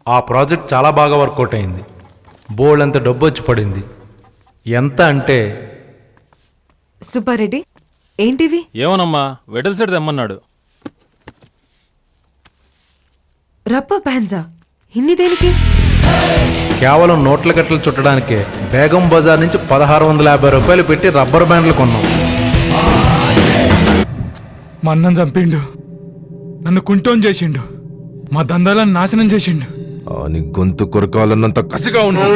ఆ ప్రాజెక్ట్ చాలా బాగా వర్కౌట్ అయింది. బోల్డ్ అంత డబ్బు వచ్చి పడింది. ఎంత అంటే సుబ్బారెడ్డి ఏంటివి? ఏమోనమ్మా వెడల్ సెట్ తెమ్మన్నాడు. రబ్బర్ బ్యాండ్సా? ఇన్ని దేనికి? కేవలం నోట్ల కట్టలు చుట్టడానికే బేగం బజార్ నుంచి 1650 రూపాయలు పెట్టి రబ్బర్ బ్యాండ్లు కొన్నాం. మా అన్నం చంపిండు, నన్ను కుంటోన్ చేసిండు, మా దందాలను నాశనం చేసిండు. నీ గొంతు కొరకాలన్నంత కసిగా ఉంది.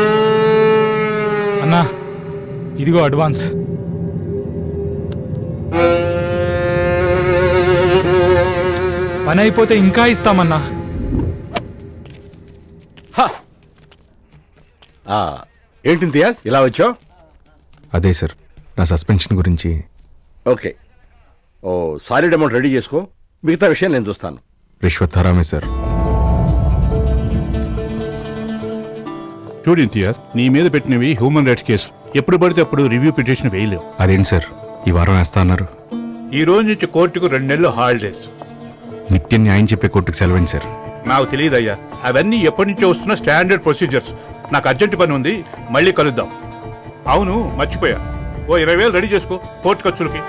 అన్నా ఇదిగో అడ్వాన్స్. పని అయిపోతే ఇంకా ఇస్తామన్నా. ఏంటి ఇంతియాజ్ ఇలా వచ్చావు? అదే సార్, నా సస్పెన్షన్ గురించి. ఓకే, ఓ సాలిడ్ అమౌంట్ రెడీ చేసుకో, మిగతా విషయం నేను చూస్తాను. రిష్వత్ హరామే సార్. చూడు ఇంతియాజ్, నీ మీద పెట్టినవి హ్యూమన్ రైట్స్ కేసు. ఎప్పుడు పడితే అప్పుడు రివ్యూ పిటిషన్ వేయలేవు. అదేంటి సార్, ఈ వారం వేస్తా అన్నారు? ఈ రోజు నుంచి కోర్టుకు 2 నెలలు హాలిడేస్. నిత్యం న్యాయం చెప్పే కోర్టుకు సెలవండి సార్. నాకు తెలియదయ్యా, అవన్నీ ఎప్పటి నుంచో వస్తున్న స్టాండర్డ్ ప్రొసీజర్స్. నాకు అర్జెంట్ పని ఉంది, మళ్ళీ కలుద్దాం. అవును మర్చిపోయా, ఓ 20,000 రెడీ చేసుకో కోర్టు ఖర్చులకి.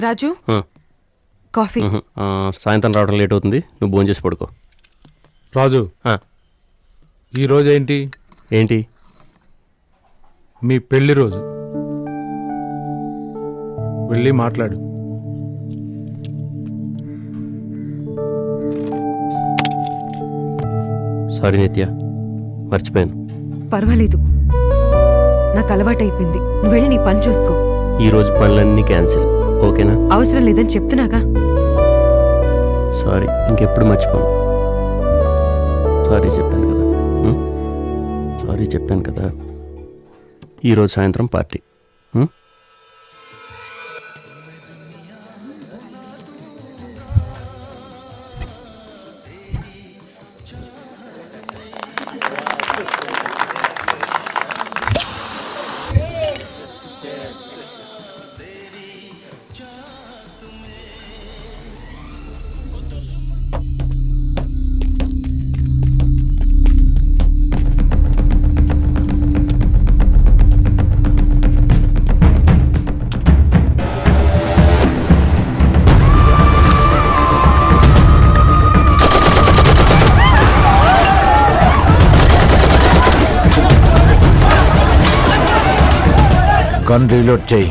రాజు కాఫీ. సాయంత్రం రావడం లేట్ అవుతుంది, నువ్వు భోజనం చేసి పడుకో. రాజు, ఈరోజు ఏంటి? ఏంటి? మీ పెళ్లి రోజు. వెళ్ళి మాట్లాడు. సారీ నిత్య, మర్చిపోయాను. పర్వాలేదు, నాకు అలవాటైపోయింది. నువ్వు వెళ్ళి నీ పని చూసుకో. ఈ రోజు పనులన్నీ క్యాన్సిల్, ఓకేనా? అవసరం లేదని చెప్తున్నాగా. సారీ, ఇంకెప్పుడు మర్చిపోను. సారీ చెప్పాను కదా. సారీ చెప్పాను కదా. ఈరోజు సాయంత్రం పార్టీ. గన్ రీలోడ్ చేయి.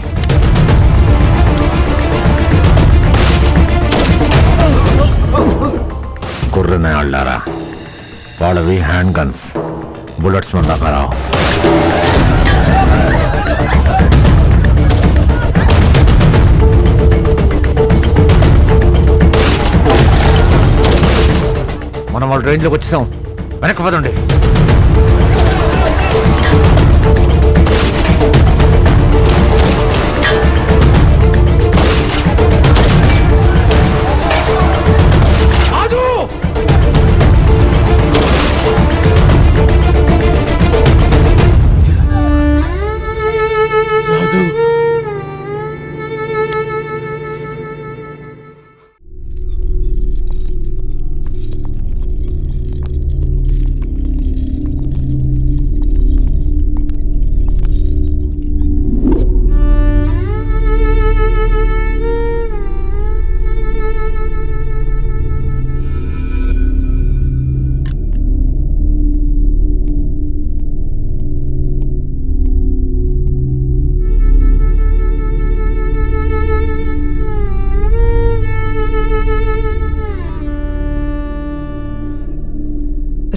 కుర్రనాళ్ళారా, వాళ్ళవి హ్యాండ్ గన్స్, బుల్లెట్స్ మన దగ్గర. మనం వాళ్ళ రేంజ్లోకి వచ్చేసాం, వెనక్కి పదండి.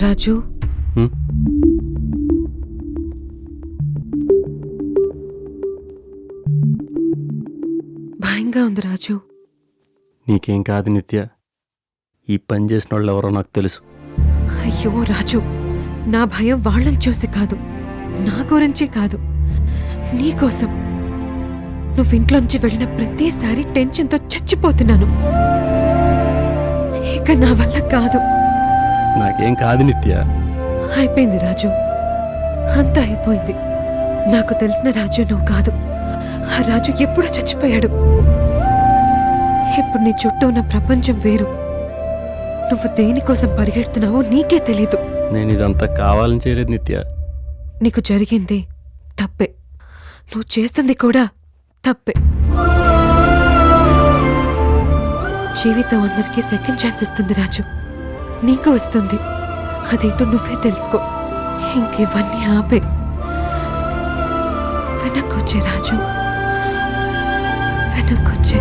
రాజు, భయంగా ఉంది రాజు. నీకేం కాదు నిత్య, ఈ పని చేసిన వాళ్ళు ఎవరో నాకు తెలుసు. అయ్యో రాజు, నా భయం వాళ్ళని చూసి కాదు, నా గురించి కాదు, నీకోసం. నువ్వు ఇంట్లోంచి వెళ్ళిన ప్రతిసారి టెన్షన్తో చచ్చిపోతున్నాను. ఇక నా వల్ల కాదు. నాకేం కాదు నిత్య. అయిపోయింది రాజు, అంతా అయిపోయింది. నాకు తెలిసిన రాజు నువ్వు కాదు. ఆ రాజు ఎప్పుడో చచ్చిపోయాడు. ఇప్పుడు నీ చుట్టూ ఉన్న ప్రపంచం వేరు. నువ్వు దేనికోసం పరిగెడుతున్నావో నీకే తెలీదు. నేను ఇదంతా కావాలని చేయలేదు నిత్య. నీకు జరిగింది తప్పే, నువ్వు చేస్తుంది కూడా తప్పే. జీవితం అందరికీ సెకండ్ ఛాన్స్ ఇస్తుంది రాజు, నీకు వస్తుంది. అదేంటో నువ్వే తెలుసుకో. ఇంకివన్నీ ఆపే, వెనక్కొచ్చే రాజు, వెనక్కొచ్చే.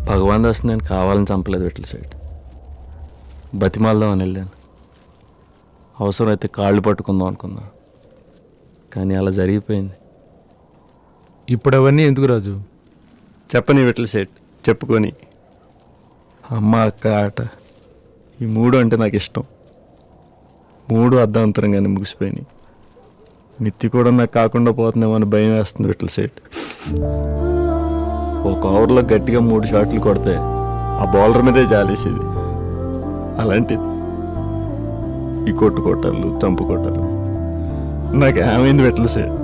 భగవాన్ దాస్ నేను కావాలని చంపలేదు విఠల్ సైడ్. బతిమాలదాం అని వెళ్ళాను. అవసరమైతే కాళ్ళు పట్టుకుందాం అనుకున్నా, కానీ అలా జరిగిపోయింది. ఇప్పుడు అవన్నీ ఎందుకు రాజు? చెప్పని విఠల్ సైడ్, చెప్పుకొని. అమ్మ అక్క ఆట ఈ మూడు అంటే నాకు ఇష్టం. మూడు అర్ధాంతరంగానే ముగిసిపోయినాయి. నిత్తి కూడా నాకు కాకుండా పోతుందేమో అని భయం వేస్తుంది విఠల్ సైడ్. ఒక ఓవర్లో గట్టిగా 3 షాట్లు కొడితే ఆ బౌలర్ మీదే జాలేసేది. అలాంటిది ఈ కొట్టాలు చంపు కొట్టాలు. నాకు ఏమైంది విఠల్ సైడ్?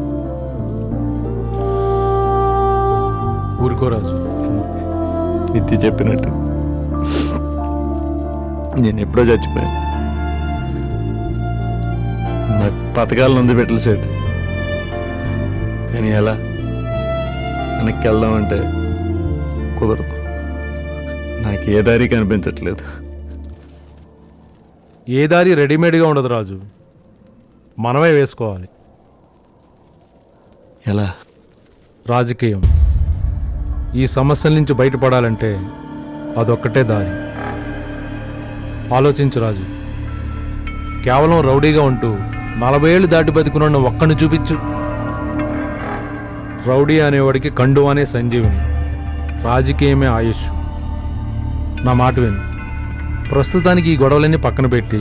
ఊరుకో రాజు. నిత్తి చెప్పినట్టు నేను ఎప్పుడో చచ్చిపోయాను. నాకు పథకాలను ఉంది విఠల్ సైడ్, కానీ ఎలా వెనక్కి వెళ్దామంటే కుదరదు. నాకు ఏ దారి కనిపించట్లేదు. ఏ దారి రెడీమేడ్గా ఉండదు రాజు, మనమే వేసుకోవాలి. ఎలా? రాజకీయం. ఈ సమస్యల నుంచి బయటపడాలంటే అదొక్కటే దారి. ఆలోచించు రాజు. కేవలం రౌడీగా ఉంటూ 40 ఏళ్ళు దాటి బతికున్న ఒక్కడిని చూపించు. రౌడీ అనేవాడికి కండు అనే సంజీవిని, రాజకీయమే ఆయుష్. నా మాట విను. ప్రస్తుతానికి ఈ గొడవలన్నీ పక్కన పెట్టి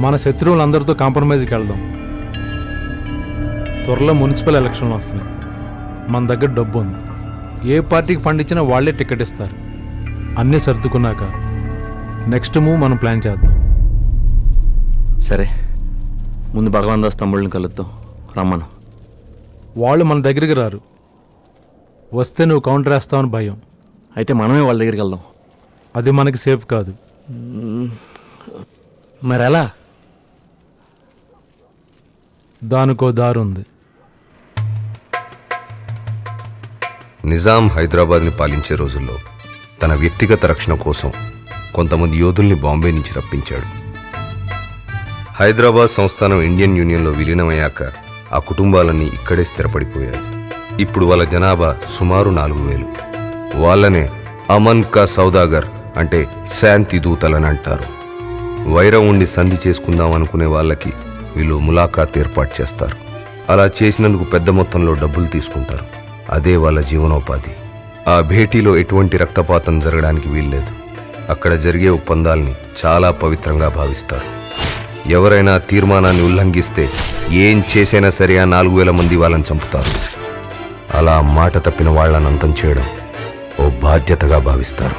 మన శత్రువులందరితో కాంప్రమైజ్కి వెళ్దాం. త్వరలో మున్సిపల్ ఎలక్షన్లు వస్తున్నాయి. మన దగ్గర డబ్బు ఉంది. ఏ పార్టీకి ఫండ్ ఇచ్చినా వాళ్లే టికెట్ ఇస్తారు. అన్నీ సర్దుకున్నాక నెక్స్ట్ మూవ్ మనం ప్లాన్ చేద్దాం. సరే, ముందు భగవాన్ దాస్ తమ్ముళ్ళని కలుద్దాం, రమ్మను. వాళ్ళు మన దగ్గరికి రారు. వస్తే నువ్వు కౌంటర్ వేస్తావని భయం. అయితే మనమే వాళ్ళ దగ్గరికి వెళ్దాం. అది మనకి సేఫ్ కాదు. మరి ఎలా? దానికో దారి ఉంది. నిజాం హైదరాబాద్ని పాలించే రోజుల్లో తన వ్యక్తిగత రక్షణ కోసం కొంతమంది యోధుల్ని బాంబే నుంచి రప్పించాడు. హైదరాబాద్ సంస్థానం ఇండియన్ యూనియన్లో విలీనమయ్యాక ఆ కుటుంబాలన్నీ ఇక్కడే స్థిరపడిపోయాయి. ఇప్పుడు వాళ్ళ జనాభా సుమారు 4000. వాళ్ళనే అమన్ కా సౌదాగర్ అంటే శాంతి దూతలని అంటారు. వైరం ఉండి సంధి చేసుకుందాం అనుకునే వాళ్ళకి వీళ్ళు ములాఖాత్ ఏర్పాటు చేస్తారు. అలా చేసినందుకు పెద్ద మొత్తంలో డబ్బులు తీసుకుంటారు. అదే వాళ్ళ జీవనోపాధి. ఆ భేటీలో ఎటువంటి రక్తపాతం జరగడానికి వీల్లేదు. అక్కడ జరిగే ఒప్పందాల్ని చాలా పవిత్రంగా భావిస్తారు. ఎవరైనా తీర్మానాన్ని ఉల్లంఘిస్తే ఏం చేసైనా సరే ఆ 4000 మంది వాళ్ళని చంపుతారు. అలా మాట తప్పిన వాళ్ళని అంతం చేయడం ఓ బాధ్యతగా భావిస్తారు.